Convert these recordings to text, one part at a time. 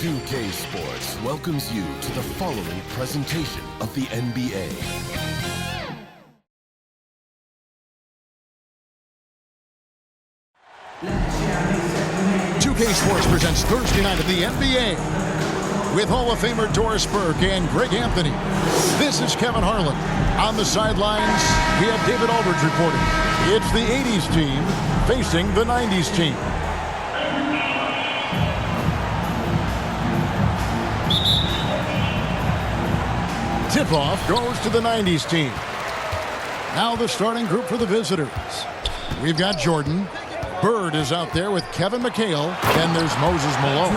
2K Sports welcomes you to the following presentation of the NBA. Sports presents Thursday night of the NBA with Hall of Famer Doris Burke and Greg Anthony. This is Kevin Harlan. On the sidelines, we have David Aldridge reporting. It's the 80s team facing the 90s team. Tip-off goes to the 90s team. Now the starting group for the visitors. We've got Jordan. Bird is out there with Kevin McHale. Then there's Moses Malone.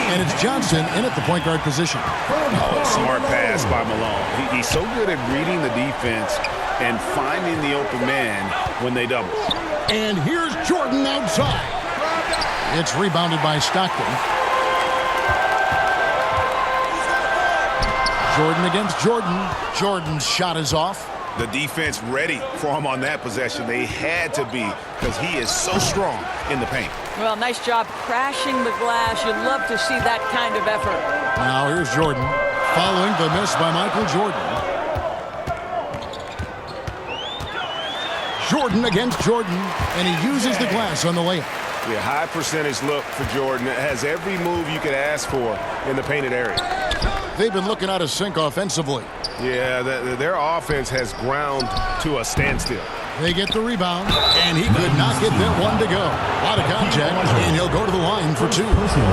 And it's Johnson in at the point guard position. Oh, smart pass by Malone. He's so good at reading the defense and finding the open man when they double. And here's Jordan outside. It's rebounded by Stockton. Jordan against Jordan. Jordan's shot is off. The defense ready for him on that possession. They had to be because he is so strong in the paint. Well, nice job crashing the glass. You'd love to see that kind of effort. Now here's Jordan following the miss by Michael Jordan. Jordan against Jordan, and he uses the glass on the layup. Yeah, high percentage look for Jordan. It has every move you could ask for in the painted area. They've been looking out of sync offensively. Yeah, their offense has ground to a standstill. They get the rebound, and he could not get that one to go. A lot of contact, and he'll go to the line for two.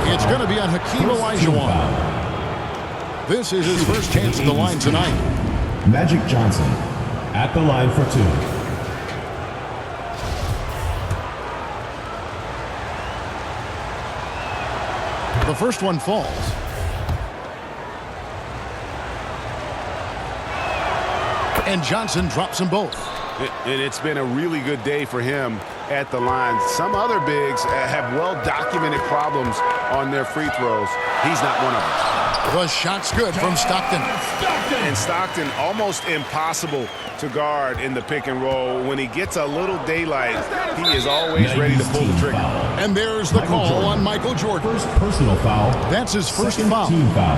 It's going to be on Hakeem Olajuwon. This is his first chance at the line tonight. Magic Johnson at the line for two. The first one falls. And Johnson drops them both. And it's been a really good day for him at the line. Some other bigs have well-documented problems on their free throws. He's not one of them. The shot's good from Stockton. And Stockton almost impossible to guard in the pick and roll. When he gets a little daylight, he is always ready to pull the trigger. And there's the call on Michael Jordan. First personal foul. That's his first Second foul. Team foul.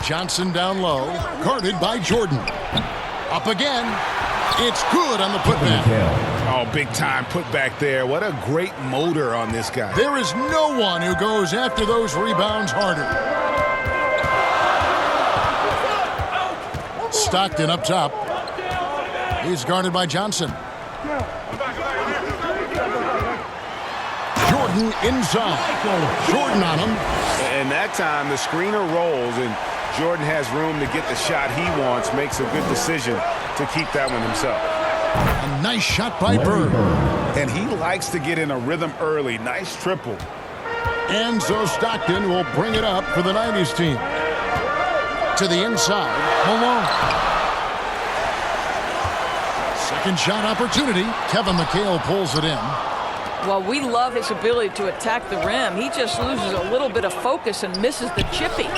Johnson down low, guarded by Jordan. Up again. It's good on the putback. Oh, big time putback there. What a great motor on this guy. There is no one who goes after those rebounds harder. Stockton up top. He's guarded by Johnson. Jordan inside. Jordan on him. And that time the screener rolls and Jordan has room to get the shot he wants, makes a good decision to keep that one himself. A nice shot by Bird. And he likes to get in a rhythm early. Nice triple. And so Stockton will bring it up for the 90s team. To the inside, Malone. Second shot opportunity. Kevin McHale pulls it in. Well, we love his ability to attack the rim. He just loses a little bit of focus and misses the chippy.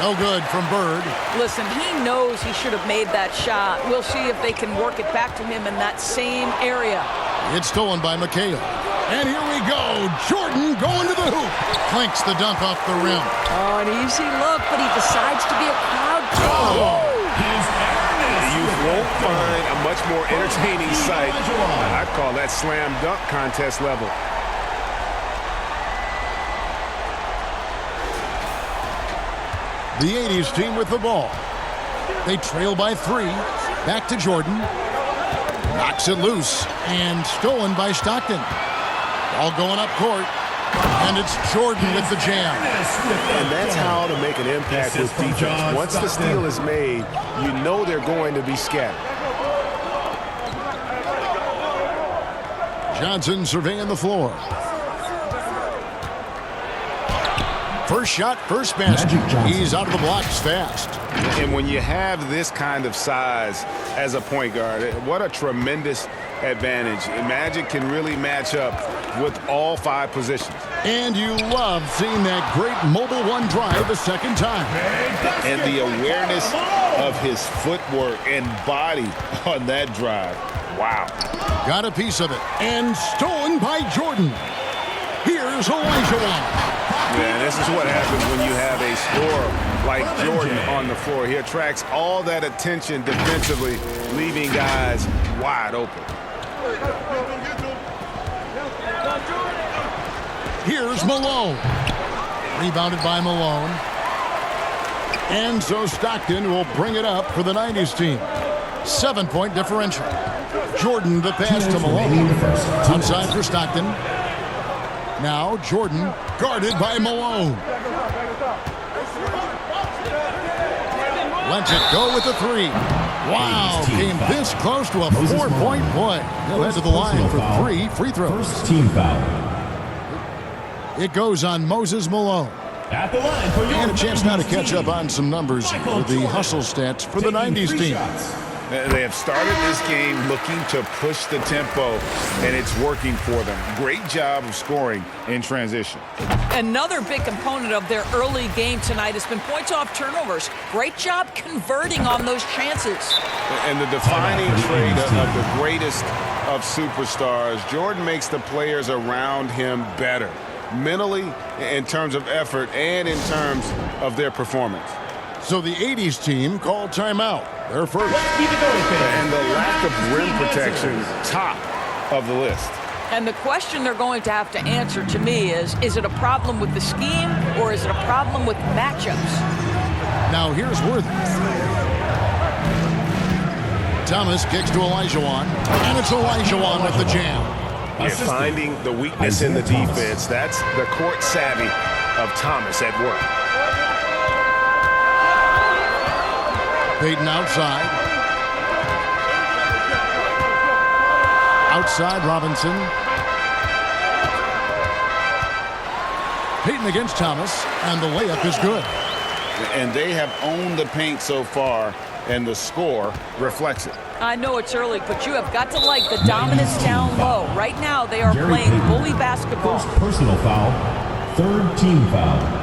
No good from Bird. Listen, he knows he should have made that shot. We'll see if they can work it back to him in that same area. It's stolen by McHale. And here we go. Jordan going to the hoop. Clinks the dunk off the rim. Oh, an easy look, but he decides to be a crowd killer. You won't find a much more entertaining sight. I call that slam dunk contest level. The 80s team with the ball. They trail by 3. Back to Jordan. Knocks it loose. And stolen by Stockton. Ball going up court. And it's Jordan with the jam. And that's how to make an impact with defense. Once the steal is made, you know they're going to be scattered. Johnson surveying the floor. First shot, first basket. He's out of the blocks fast. And when you have this kind of size as a point guard, what a tremendous advantage. Magic can really match up with all 5 positions. And you love seeing that great mobile one drive a second time. And the awareness of his footwork and body on that drive. Wow. Got a piece of it. And stolen by Jordan. Here's Olajuwon. Yeah, this is what happens when you have a scorer like Jordan on the floor. He attracts all that attention defensively, leaving guys wide open. Here's Malone. Rebounded by Malone. And so Stockton will bring it up for the 90s team. 7-point differential. Jordan the pass to Malone. Outside for Stockton. Now Jordan guarded by Malone. Lets it go with the three. Wow, came this close to a 4-point play. He'll head to the line for 3 free throws. First team foul. It goes on Moses Malone. At the line for your And a chance now to 90s catch team. up on some numbers for the hustle stats for the Taking 90s free team. shots. They have started this game looking to push the tempo, and it's working for them. Great job of scoring in transition. Another big component of their early game tonight has been points off turnovers. Great job converting on those chances. And the defining trait of the greatest of superstars, Jordan makes the players around him better, mentally, in terms of effort, and in terms of their performance. So the 80s team called timeout. They're first. And the lack of rim protection, top of the list. And the question they're going to have to answer to me is it a problem with the scheme or is it a problem with matchups? Now here's Worthy. Thomas kicks to Olajuwon. And it's Olajuwon with the jam. You're finding the weakness in the defense. That's the court savvy of Thomas at work. Payton outside. Outside Robinson. Payton against Thomas, and the layup is good. And they have owned the paint so far, and the score reflects it. I know it's early, but you have got to like the dominance down low. Right now, they are playing bully basketball. First personal foul. Third team foul.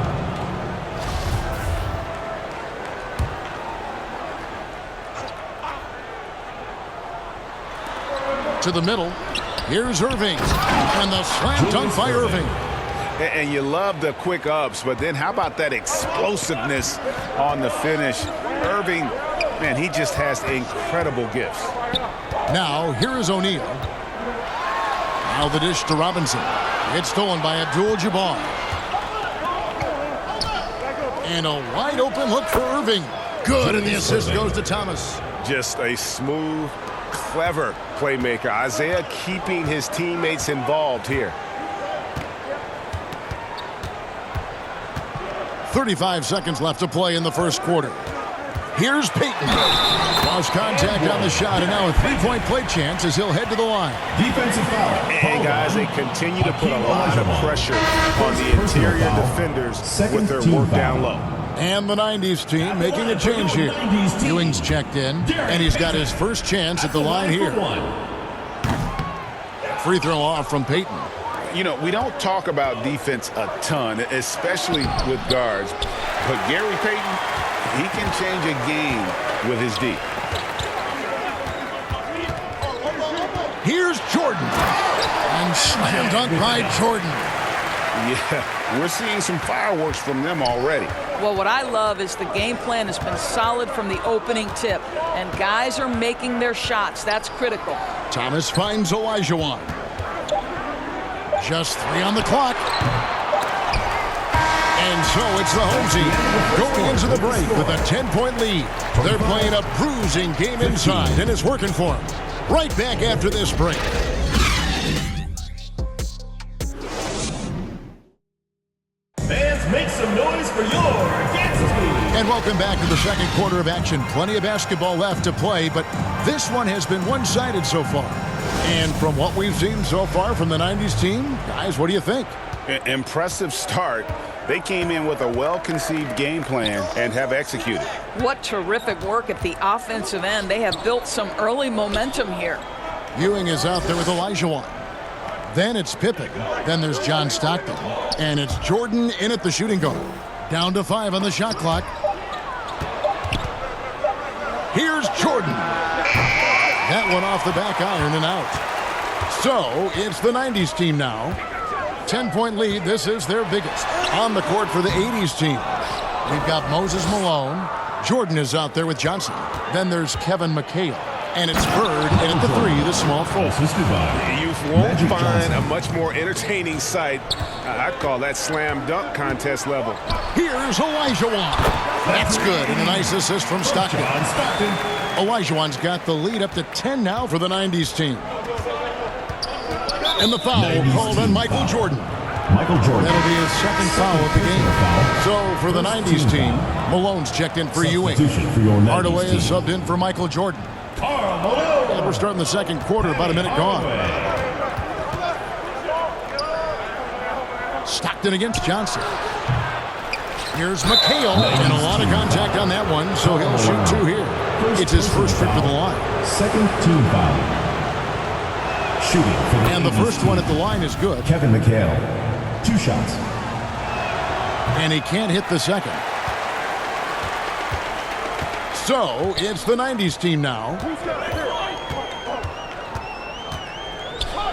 To the middle. Here's Irving. And the slam dunk by Irving. And you love the quick ups, but then how about that explosiveness on the finish? Irving, man, he just has incredible gifts. Now, here is O'Neal. Now the dish to Robinson. It's stolen by Abdul-Jabbar. And a wide open look for Irving. Good, and the assist goes to Thomas. Just a smooth, clever playmaker. Isaiah keeping his teammates involved here. 35 seconds left to play in the first quarter. Here's Payton. Lost contact on the shot, and now a three-point play chance as he'll head to the line. Defensive foul. And guys, they continue to put a lot of pressure on the interior defenders with their work down low. And the 90s team making a change here. Ewing's checked in, and he's got his first chance at the line here. Free throw off from Payton. You know, we don't talk about defense a ton, especially with guards. But Gary Payton, he can change a game with his D. Here's Jordan. And slam dunk by Jordan. Yeah, we're seeing some fireworks from them already. Well, what I love is the game plan has been solid from the opening tip, and guys are making their shots. That's critical. Thomas finds Olajuwon. Just 3 on the clock. And so it's the home team going into the break with a 10-point lead. They're playing a bruising game inside, and it's working for them. Right back after this break. Fans, make some noise for your Kansas team. And welcome back to the second quarter of action. Plenty of basketball left to play, but this one has been one-sided so far. And from what we've seen so far from the 90s team, guys, what do you think? Impressive start. They came in with a well-conceived game plan and have executed. What terrific work at the offensive end. They have built some early momentum here. Ewing is out there with Olajuwon. Then it's Pippen. Then there's John Stockton. And it's Jordan in at the shooting guard. Down to 5 on the shot clock. Here's Jordan. That one off the back iron and out. So it's the 90s team now. 10-point lead. This is their biggest. On the court for the 80s team. We've got Moses Malone. Jordan is out there with Johnson. Then there's Kevin McHale. And it's Bird in at the 3, the small forward. You won't find a much more entertaining sight. I'd call that slam dunk contest level. Here's Olajuwon. That's good. And a nice assist from Stockton. Olajuwon's got the lead up to 10 now for the 90s team. And the foul called on Michael Jordan. That'll be his second foul of the game. So for the 90s team, Malone's checked in for Ewing. Hardaway is subbed in for Michael Jordan. And we're starting the second quarter, about a minute gone. Stockton against Johnson. Here's McHale, and a lot of contact on that one, so he'll shoot 2 here. It's his first trip to the line. Second team foul. Shooting for the And the first one at the line is good. Kevin McHale. 2 shots. And he can't hit the second. So it's the 90s team now.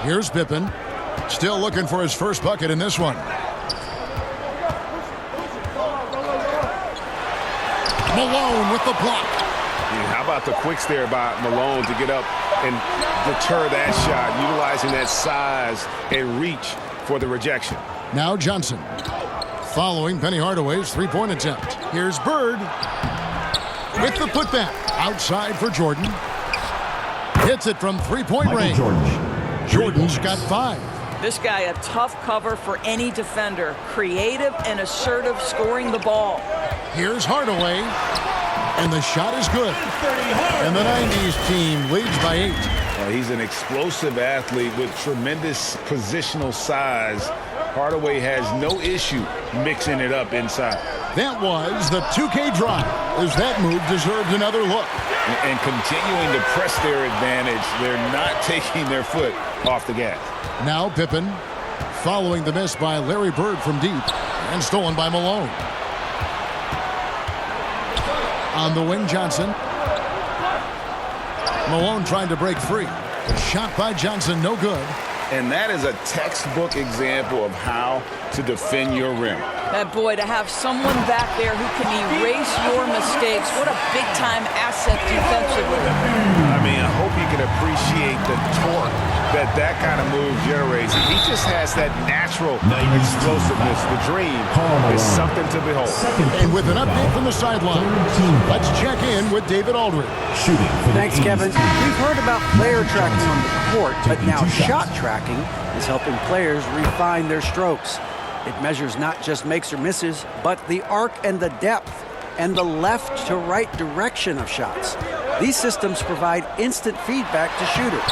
Here's Pippen. Still looking for his first bucket in this one. Malone with the block. How about the quicks there by Malone to get up and deter that shot, utilizing that size and reach for the rejection. Now Johnson. Following Penny Hardaway's 3-point attempt. Here's Bird with the putback. Outside for Jordan. Hits it from 3-point range. Jordan's got 5. This guy a tough cover for any defender. Creative and assertive scoring the ball. Here's Hardaway. And the shot is good. And the 90s team leads by 8. He's an explosive athlete with tremendous positional size. Hardaway has no issue mixing it up inside. That was the 2K drive, as that move deserved another look. And continuing to press their advantage, they're not taking their foot off the gas. Now Pippen, following the miss by Larry Bird from deep, and stolen by Malone. On the wing, Johnson. Malone trying to break free. The shot by Johnson, no good. And that is a textbook example of how to defend your rim. That boy, to have someone back there who can erase your mistakes. What a big-time asset defensively. I mean, I hope you can appreciate the torque that kind of move generates. He just has that natural explosiveness. The dream is something to behold. And with an update from the sideline, let's check in with David Aldridge. Thanks, Kevin. We've heard about player tracking on the court, but now shot tracking is helping players refine their strokes. It measures not just makes or misses, but the arc and the depth and the left to right direction of shots. These systems provide instant feedback to shooters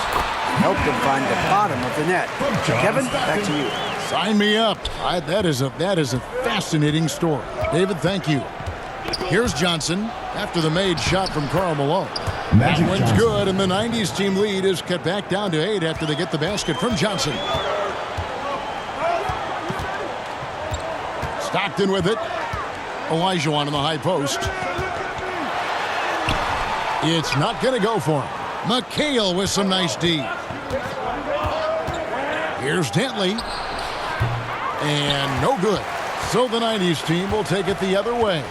and help them find the bottom of the net. Kevin, back to you. Sign me up. That is a fascinating story. David, thank you. Here's Johnson after the made shot from Karl Malone. That one's good, and the 90s team lead is cut back down to 8 after they get the basket from Johnson. Stockton with it. Olajuwon in the high post. It's not going to go for him. McHale with some nice D. Here's Dantley. And no good. So the 90s team will take it the other way.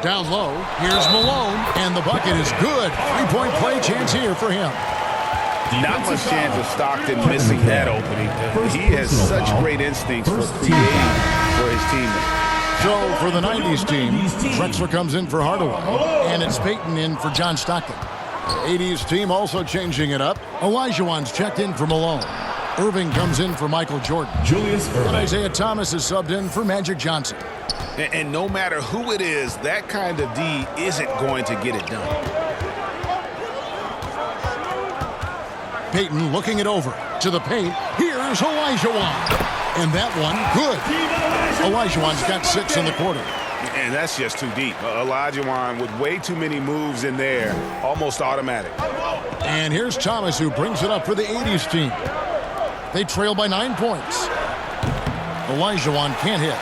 Down low, here's Malone, and the bucket is good. 3-point play chance here for him. Not much chance of Stockton missing that opening. He has such great instincts for creating for his teammates. So for the 90s team, Drexler comes in for Hardaway, and it's Payton in for John Stockton. The 80s team also changing it up. Olajuwon's checked in for Malone. Irving comes in for Michael Jordan. And Isaiah Thomas is subbed in for Magic Johnson. And no matter who it is, that kind of D isn't going to get it done. Payton looking it over to the paint. Here's Olajuwon. And that one, good. Olajuwon's got 6 in the quarter. And that's just too deep. Olajuwon with way too many moves in there, almost automatic. And here's Thomas, who brings it up for the 80's team. They trail by 9 points. Olajuwon can't hit.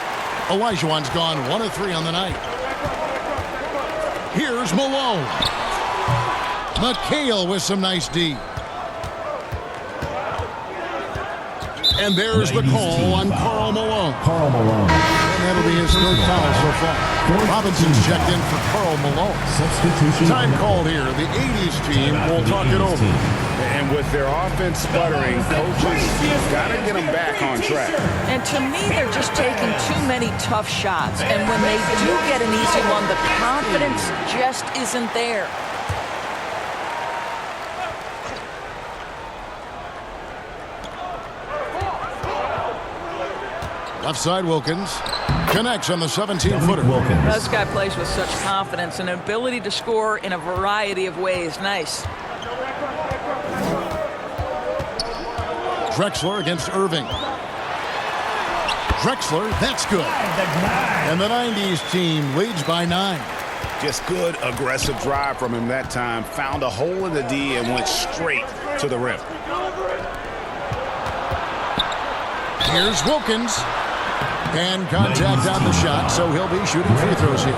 Olajuwon's gone 1 of 3 on the night. Here's Malone. McHale with some nice D. And there's the call on Karl Malone. Karl Malone. And that'll be his 3rd foul so far. Robinson's checked in for Karl Malone. Substitution. Time called here. The 80's team will talk it over. And with their offense sputtering, coaches got to get them back on track. And to me, they're just taking too many tough shots. And when they do get an easy one, the confidence just isn't there. Left side, Wilkins connects on the 17-footer. This guy plays with such confidence and an ability to score in a variety of ways. Nice. Drexler against Irving. Drexler, that's good. And the 90's team leads by 9. Just good, aggressive drive from him that time. Found a hole in the D and went straight to the rim. Here's Wilkins. And contact on the shot, so he'll be shooting free throws here.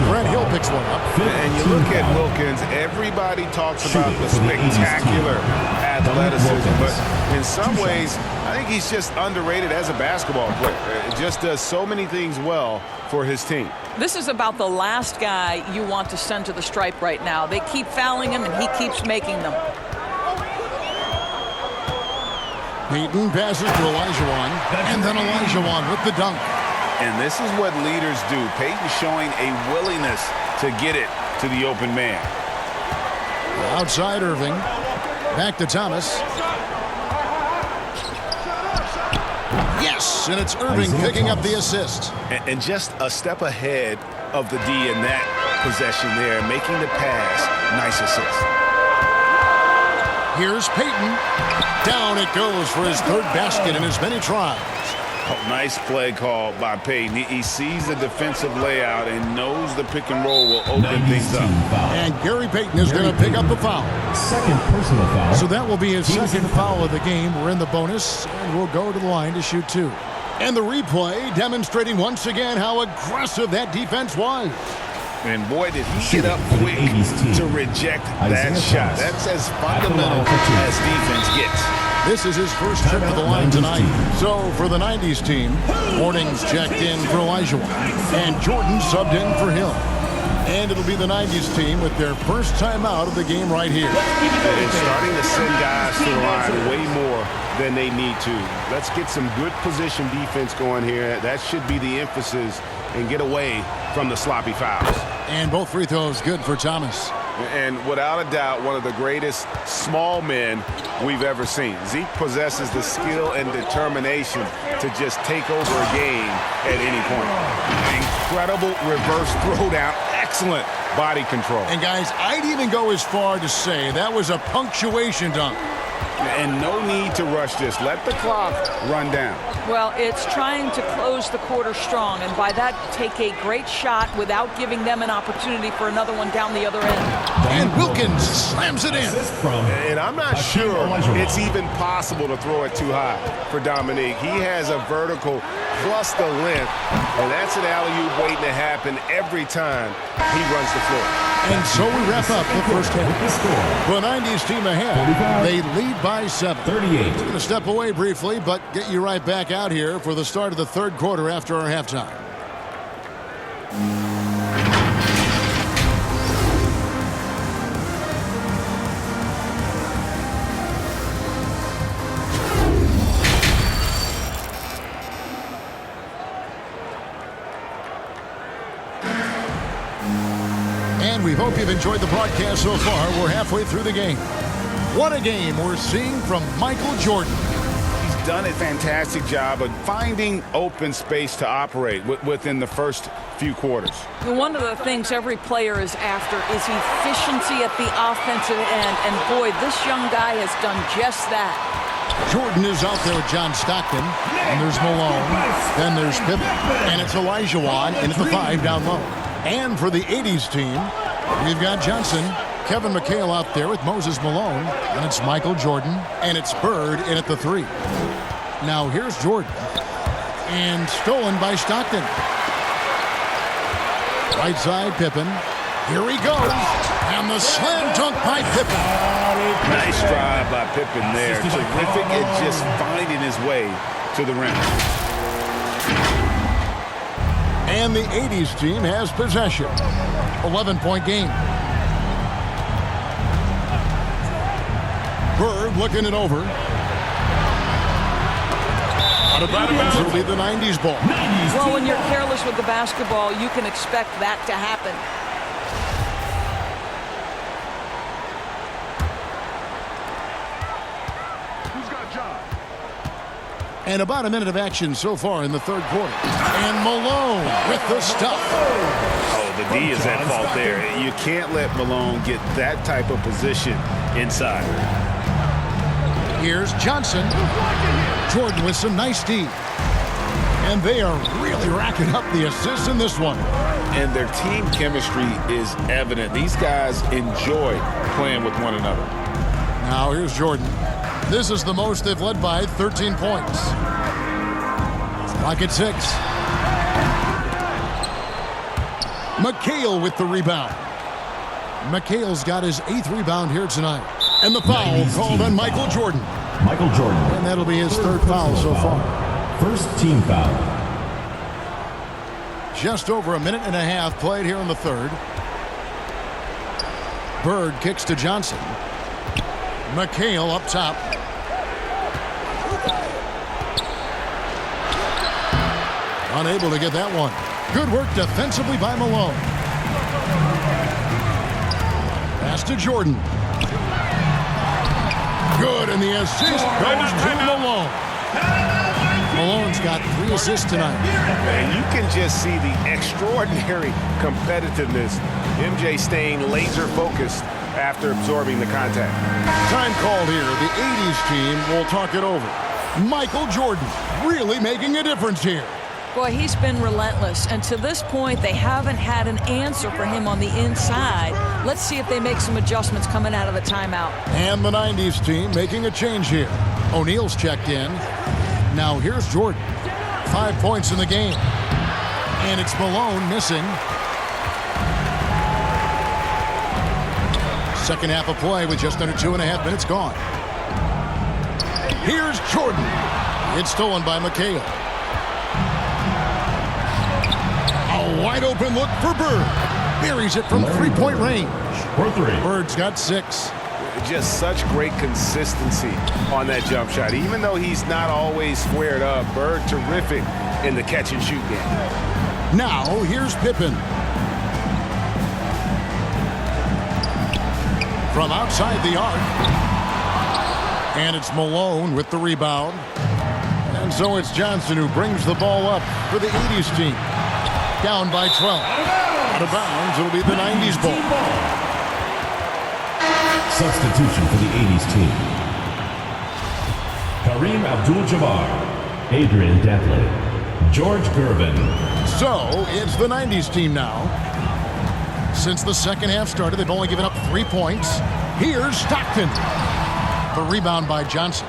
Brent Hill picks one up. And you look at Wilkins, everybody talks about the spectacular athleticism, but in some ways, I think he's just underrated as a basketball player. It just does so many things well for his team. This is about the last guy you want to send to the stripe right now. They keep fouling him, and he keeps making them. Peyton passes to Olajuwon, and then Olajuwon with the dunk. And this is what leaders do. Peyton showing a willingness to get it to the open man. Outside Irving. Back to Thomas. Yes, and it's Irving picking up the assist. And just a step ahead of the D in that possession there, making the pass. Nice assist. Here's Peyton. Down it goes for his 3rd basket in as many tries. Oh, nice play call by Peyton. He sees the defensive layout and knows the pick and roll will open things up. And Gary Payton is going to pick up the foul. 2nd personal foul. So that will be his 2nd foul of the game. We're in the bonus, and we'll go to the line to shoot 2. And the replay demonstrating once again how aggressive that defense was. And boy, did he get up quick to reject that shot. That's as fundamental as defense gets. This is his first trip to the line tonight. So for the 90's team, Morning's checked in for Olajuwon, and Jordan subbed in for Hill. And it'll be the 90's team with their first time out of the game right here. And starting to send guys to the line way more than they need to. Let's get some good position defense going here. That should be the emphasis, and get away from the sloppy fouls. And both free throws good for Thomas. And without a doubt, one of the greatest small men we've ever seen. Zeke possesses the skill and determination to just take over a game at any point. Incredible reverse throwdown. Excellent body control. And guys, I'd even go as far to say that was a punctuation dunk. And no need to rush this. Let the clock run down. Well, it's trying to close the quarter strong, and by that, take a great shot without giving them an opportunity for another one down the other end. And Wilkins slams it in. And I'm not sure it's even possible to throw it too high for Dominique. He has a vertical plus the length, and that's an alley-oop waiting to happen every time he runs the floor. And so we wrap up the first half. The 90's team ahead. They lead by 7. 38. We're going to step away briefly, but get you right back out here for the start of the 3rd quarter after our halftime. And we hope you've enjoyed the broadcast so far. We're halfway through the game. What a game we're seeing from Michael Jordan. He's done a fantastic job of finding open space to operate within the first few quarters. One of the things every player is after is efficiency at the offensive end. And boy, this young guy has done just that. Jordan is out there with John Stockton. And there's Malone. Then there's Pippen. And it's Elijah Wan in at the 5 down low. And for the 80s team, we've got Johnson, Kevin McHale out there with Moses Malone. And it's Michael Jordan. And it's Bird in at the 3. Now here's Jordan. And stolen by Stockton. Right side, Pippen. Here he goes. And the slam dunk by Pippen. Nice drive by Pippen there. Terrific at just finding his way to the rim. And the 80s team has possession. 11-point game. Bird looking it over. Out of bounds, it'll be the 90s ball. Well, when you're careless with the basketball, you can expect that to happen. And about a minute of action so far in the third quarter. And Malone with the stuff. Oh, the D is at fault there. You can't let Malone get that type of position inside. Here's Johnson. Jordan with some nice D. And they are really racking up the assists in this one. And their team chemistry is evident. These guys enjoy playing with one another. Now here's Jordan. This is the most they've led by, 13 points. Clock at 6. McHale with the rebound. McHale's got his 8th rebound here tonight. And the foul called on Michael Jordan. Michael Jordan. And that'll be his 3rd foul so far. First team foul. Just over a minute and a half played here in the 3rd. Bird kicks to Johnson. McHale up top. Unable to get that one. Good work defensively by Malone. Pass to Jordan. Good, and the assist goes to Malone. Malone's got 3 assists tonight. And you can just see the extraordinary competitiveness. MJ staying laser focused after absorbing the contact. Time called here. The 80s team will talk it over. Michael Jordan really making a difference here. Boy, he's been relentless, and to this point, they haven't had an answer for him on the inside. Let's see if they make some adjustments coming out of the timeout. And the 90s team making a change here. O'Neal's checked in. Now here's Jordan. 5 points in the game. And it's Malone missing. Second half of play with just under 2.5 minutes gone. Here's Jordan. It's stolen by McHale. A wide open look for Bird. Buries it from 3-point range. For 3. Bird's got 6. Just such great consistency on that jump shot. Even though he's not always squared up, Bird terrific in the catch and shoot game. Now here's Pippen. From outside the arc. And it's Malone with the rebound. And so it's Johnson who brings the ball up for the 80s team. Down by 12. Out of bounds, it'll be the 90s ball. Substitution for the 80s team. Kareem Abdul-Jabbar, Adrian Dantley, George Gervin. So it's the 90s team now. Since the second half started, they've only given up 3 points. Here's Stockton. The rebound by Johnson.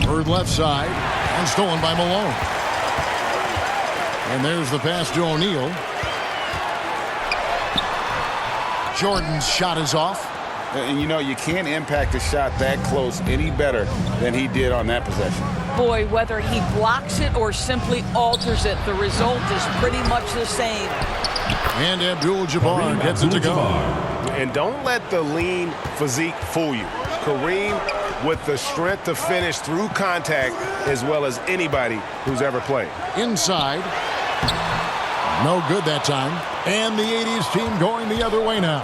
Bird left side and stolen by Malone. And there's the pass to O'Neal. Jordan's shot is off. And you know, you can't impact a shot that close any better than he did on that possession. Boy, whether he blocks it or simply alters it, the result is pretty much the same. And Abdul-Jabbar gets it to go. And don't let the lean physique fool you. Kareem with the strength to finish through contact as well as anybody who's ever played. Inside. No good that time. And the 80s team going the other way now.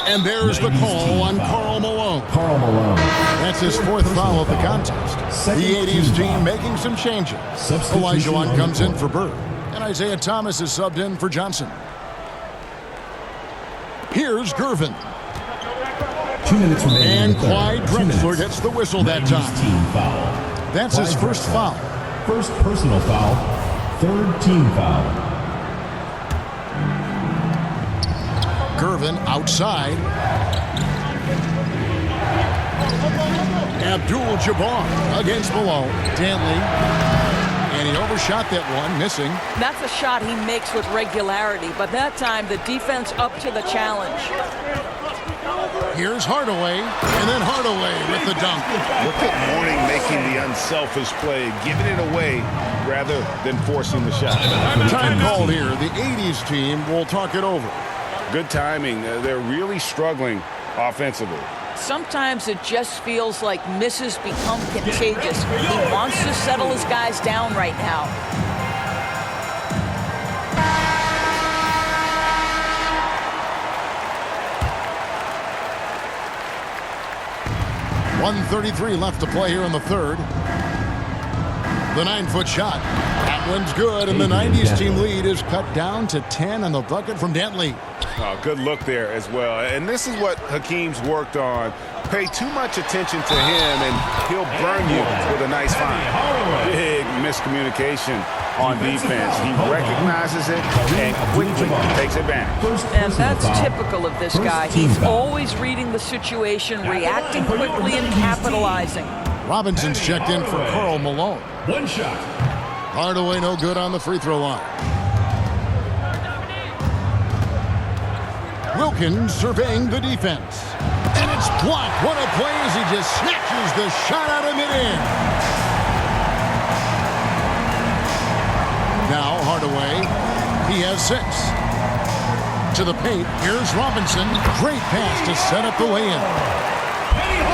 And there's the call on Karl Malone. Karl Malone. That's his 4th foul of the contest. The 80s team making some changes. Elijah Wan comes in for Bird. And Isaiah Thomas is subbed in for Johnson. Here's Gervin. 2 minutes remaining. And in the third. Clyde 2 Drexler minutes. gets the whistle that 90's time. team foul. That's his Clyde first Drexler. foul. First personal foul. Third team foul. Gervin outside. Abdul-Jabbar against Malone. Dantley. And he overshot that one, missing. That's a shot he makes with regularity, but that time the defense up to the challenge. Here's Hardaway, and then Hardaway with the dunk. Look at Mourning making the unselfish play, giving it away rather than forcing the shot. Time called here. The 80's team will talk it over. Good timing. They're really struggling offensively. Sometimes it just feels like misses become contagious. He wants to settle his guys down right now. .133 left to play here in the third. The 9-foot shot. That one's good, and the 90's team lead is cut down to 10 on the bucket from Dantley. Oh, good look there as well. And this is what Hakeem's worked on. Pay too much attention to him, and he'll burn you with a nice find. Big miscommunication on defense. He recognizes it and quickly takes advantage. And that's typical of this guy. He's always reading the situation, reacting quickly, and capitalizing. Robinson's checked in for Karl Malone. One shot. Hardaway no good on the free throw line. Wilkins surveying the defense. And it's blocked. What a play as he just snatches the shot out of midair. Now Hardaway, he has 6. To the paint, here's Robinson. Great pass to set up the lay-in.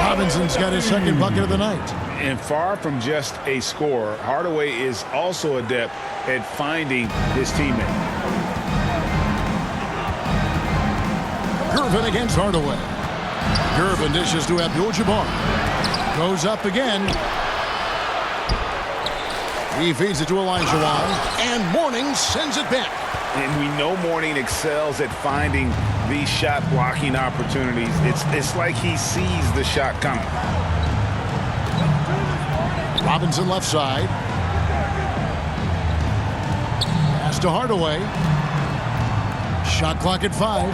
Robinson's got his second bucket of the night. And far from just a scorer, Hardaway is also adept at finding his teammate. Gervin against Hardaway. Gervin dishes to Abdul-Jabbar. Goes up again. He feeds it to Elijah, and Mourning sends it back. And we know Mourning excels at finding these shot blocking opportunities. It's like he sees the shot coming. Robinson left side. Pass to Hardaway. Shot clock at 5.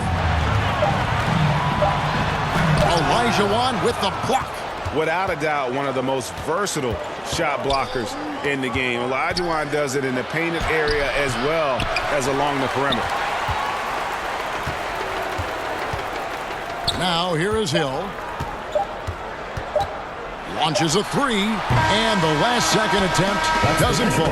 Elijah with the block. Without a doubt, one of the most versatile shot blockers in the game. Elijah does it in the painted area as well as along the perimeter. Now here is Hill. Launches a 3, and the last second attempt doesn't fall.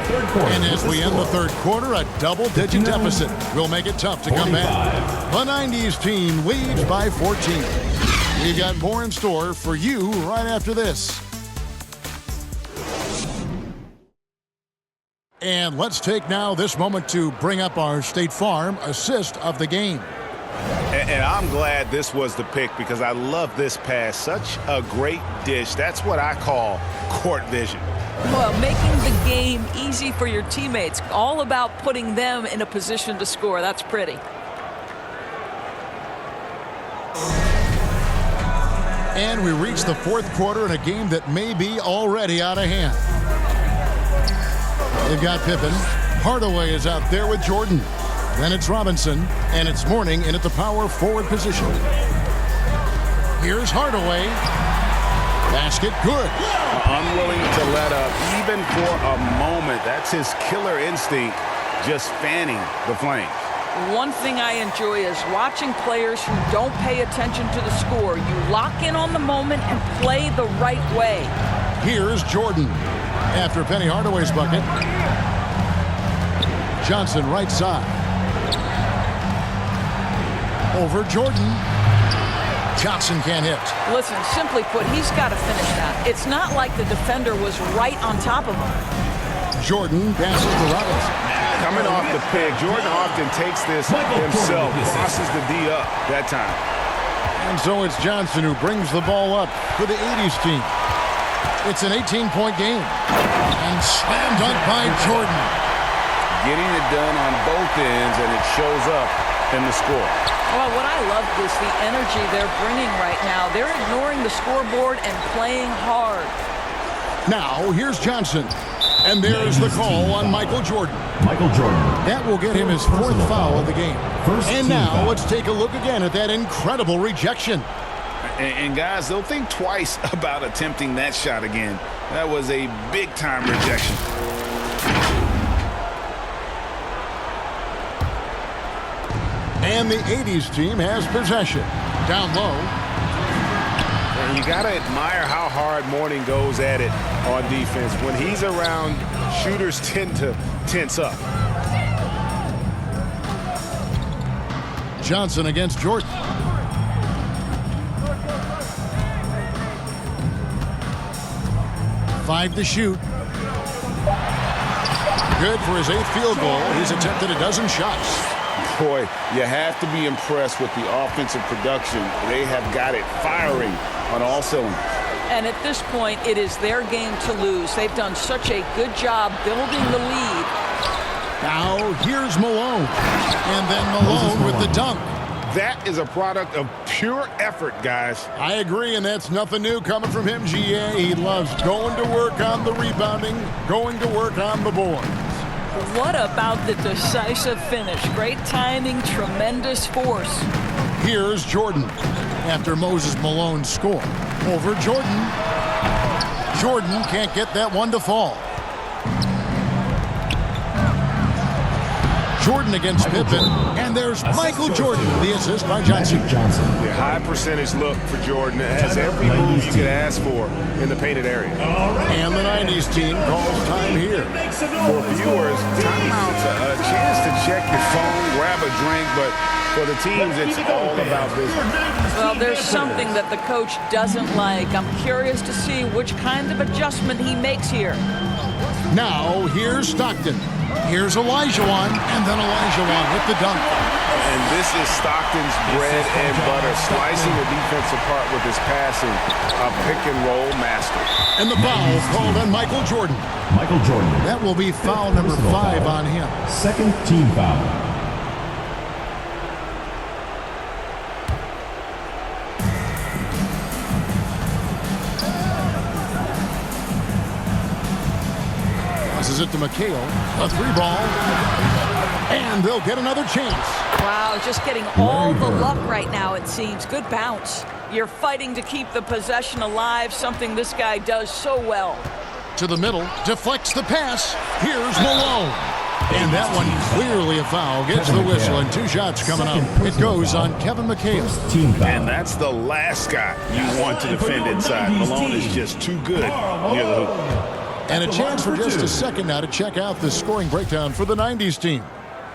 And as we end the third quarter, a double-digit deficit will make it tough to come back. The 90's team leads by 14. We've got more in store for you right after this. And let's take now this moment to bring up our State Farm assist of the game. And I'm glad this was the pick because I love this pass. Such a great dish. That's what I call court vision. Well, making the game easy for your teammates. All about putting them in a position to score. That's pretty. And we reach the fourth quarter in a game that may be already out of hand. They've got Pippen. Hardaway is out there with Jordan. Then it's Robinson, and it's Mourning in at the power forward position. Here's Hardaway. Basket good. Unwilling to let up even for a moment. That's his killer instinct, just fanning the flames. One thing I enjoy is watching players who don't pay attention to the score. You lock in on the moment and play the right way. Here's Jordan. After Penny Hardaway's bucket. Johnson right side. Over Jordan. Johnson can't hit. Listen, simply put, he's got to finish that. It's not like the defender was right on top of him. Jordan passes to Robinson. Coming off the pick, Jordan often takes this himself, crosses the D up that time. And so it's Johnson who brings the ball up for the 80's team. It's an 18-point game. And slam dunk by Jordan. Getting it done on both ends, and it shows up in the score. Well, what I love is the energy they're bringing right now. They're ignoring the scoreboard and playing hard. Now, here's Johnson. And there's the call on Michael Jordan. Michael Jordan. That will get him his fourth foul of the game. First and team now, foul. let's take a look again at that incredible rejection. And guys, they'll think twice about attempting that shot again. That was a big-time rejection. And the 80s team has possession. Down low. And you got to admire how hard Mourning goes at it on defense. When he's around, shooters tend to tense up. Johnson against Jordan. Five to shoot. Good for his 8th field goal. He's attempted a dozen shots. Boy, you have to be impressed with the offensive production. They have got it firing on all cylinders. And at this point, it is their game to lose. They've done such a good job building the lead. Now, here's Malone. And then Malone with the dunk. That is a product of pure effort, guys. I agree, and that's nothing new coming from him, GA. He loves going to work on the rebounding, going to work on the boards. What about the decisive finish? Great timing, tremendous force. Here's Jordan after Moses Malone score. Over Jordan. Jordan can't get that one to fall. Jordan against Pippen. And there's Michael Jordan, the assist by Johnson. The high percentage look for Jordan. It has every move you could ask for in the painted area. And the 90s team calls time here. For viewers, timeout's a chance to check your phone, grab a drink, but for the teams, it's all about business. Well, there's something that the coach doesn't like. I'm curious to see which kind of adjustment he makes here. Now, here's Stockton. Here's Olajuwon, and then Olajuwon with the dunk. And this is Stockton's bread and butter, slicing the defense apart with his passing, a pick-and-roll master. And the foul called on Michael Jordan. Michael Jordan. That will be foul number 5 on him. Second team foul. Passes it to McHale. A 3-ball. And they'll get another chance. Wow, just getting all the luck right now, it seems. Good bounce. You're fighting to keep the possession alive, something this guy does so well. To the middle, deflects the pass. Here's Malone. And that one clearly a foul. Gets the whistle, and 2 shots coming up. It goes on Kevin McHale. And that's the last guy you want to defend inside. Malone is just too good near the hoop. And a chance for just a second now to check out the scoring breakdown for the 90s team.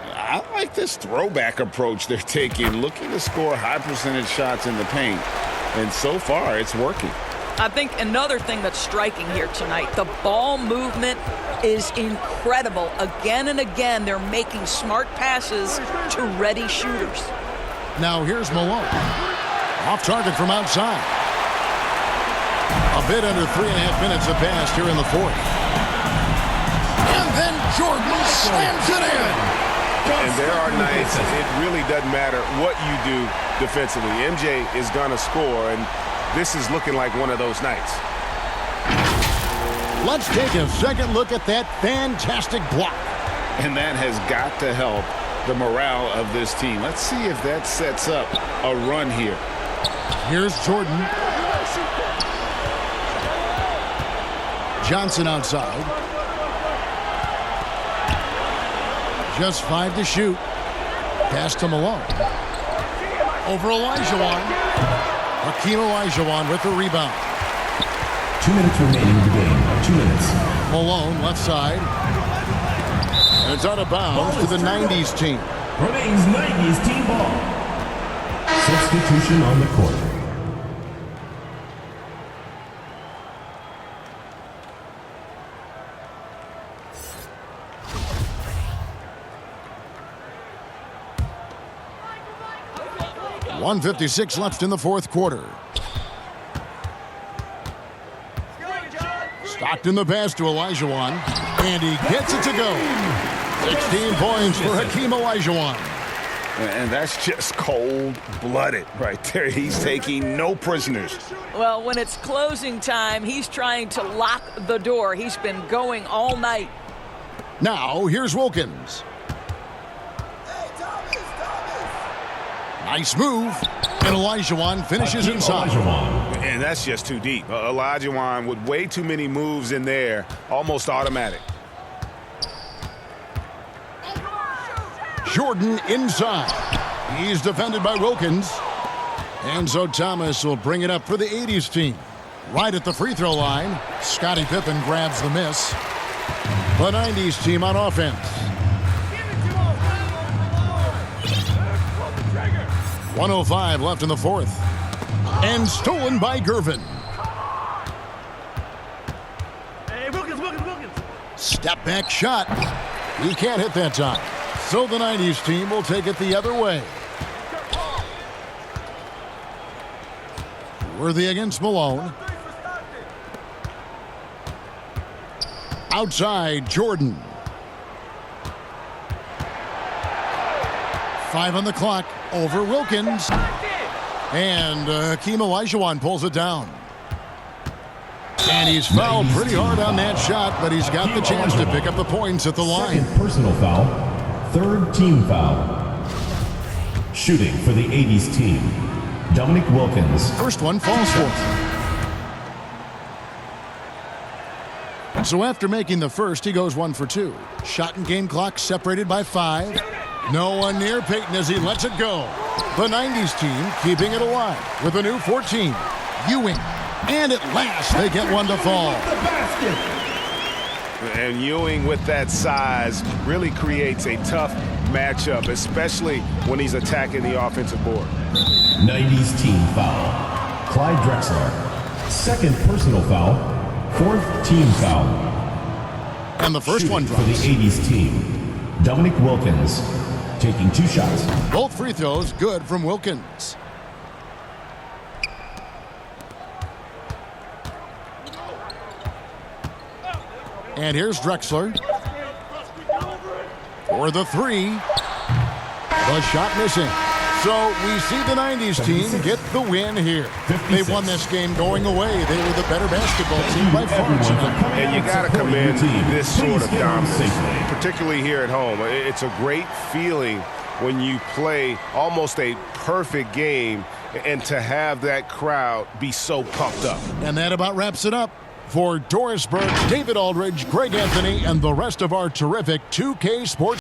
I like this throwback approach they're taking, looking to score high percentage shots in the paint. And so far, it's working. I think another thing that's striking here tonight, the ball movement is incredible. Again and again, they're making smart passes to ready shooters. Now here's Malone. Off target from outside. A bit under 3.5 minutes have passed here in the 4th. And then Jordan slams it in. And there are nights it really doesn't matter what you do defensively. MJ is going to score, and this is looking like one of those nights. Let's take a second look at that fantastic block. And that has got to help the morale of this team. Let's see if that sets up a run here. Here's Jordan. Johnson outside. Just 5 to shoot. Pass to Malone. Over Olajuwon. Hakeem Olajuwon with the rebound. 2 minutes remaining in the game. 2 minutes. Malone left side. And it's out of bounds to the 90s team. Remains 90s team ball. Substitution on the court. .156 left in the 4th quarter. Stockton the pass to Olajuwon, and he gets it to go. 16 points for Hakeem Olajuwon. And that's just cold-blooded right there. He's taking no prisoners. Well, when it's closing time, he's trying to lock the door. He's been going all night. Now, here's Wilkins. Nice move. And Olajuwon finishes inside. And that's just too deep. Olajuwon with way too many moves in there, almost automatic. Jordan inside. He's defended by Wilkins. And so Thomas will bring it up for the 80s team. Right at the free throw line, Scottie Pippen grabs the miss. The 90s team on offense. 1:05 left in the fourth. And stolen by Gervin. Hey, Wilkins. Step back shot. He can't hit that time. So the 90s team will take it the other way. Worthy against Malone. Outside, Jordan. 5 on the clock. Over Wilkins. And Hakeem Olajuwon pulls it down. And he's fouled pretty hard on that shot, but he's got the chance to pick up the points at the line. Second personal foul. Third team foul. Shooting for the 80s team, Dominic Wilkins. First one falls for him. So after making the first, he goes 1 for 2. Shot and game clock separated by 5. No one near Peyton as he lets it go. The 90s team keeping it alive with a new 14. Ewing. And at last, they get one to fall. And Ewing with that size really creates a tough matchup, especially when he's attacking the offensive board. 90s team foul. Clyde Drexler. Second personal foul. Fourth team foul. And the first one Shooting for the drops. 80s team, Dominic Wilkins. Taking 2 shots. Both free throws good from Wilkins. And here's Drexler. For the 3. The shot missing. So we see the 90s team get the win here. They won this game going away. They were the better basketball team by far tonight. And you got to commend this sort of dominance, particularly here at home. It's a great feeling when you play almost a perfect game and to have that crowd be so pumped up. And that about wraps it up. For Doris Burke, David Aldridge, Greg Anthony, and the rest of our terrific 2K Sports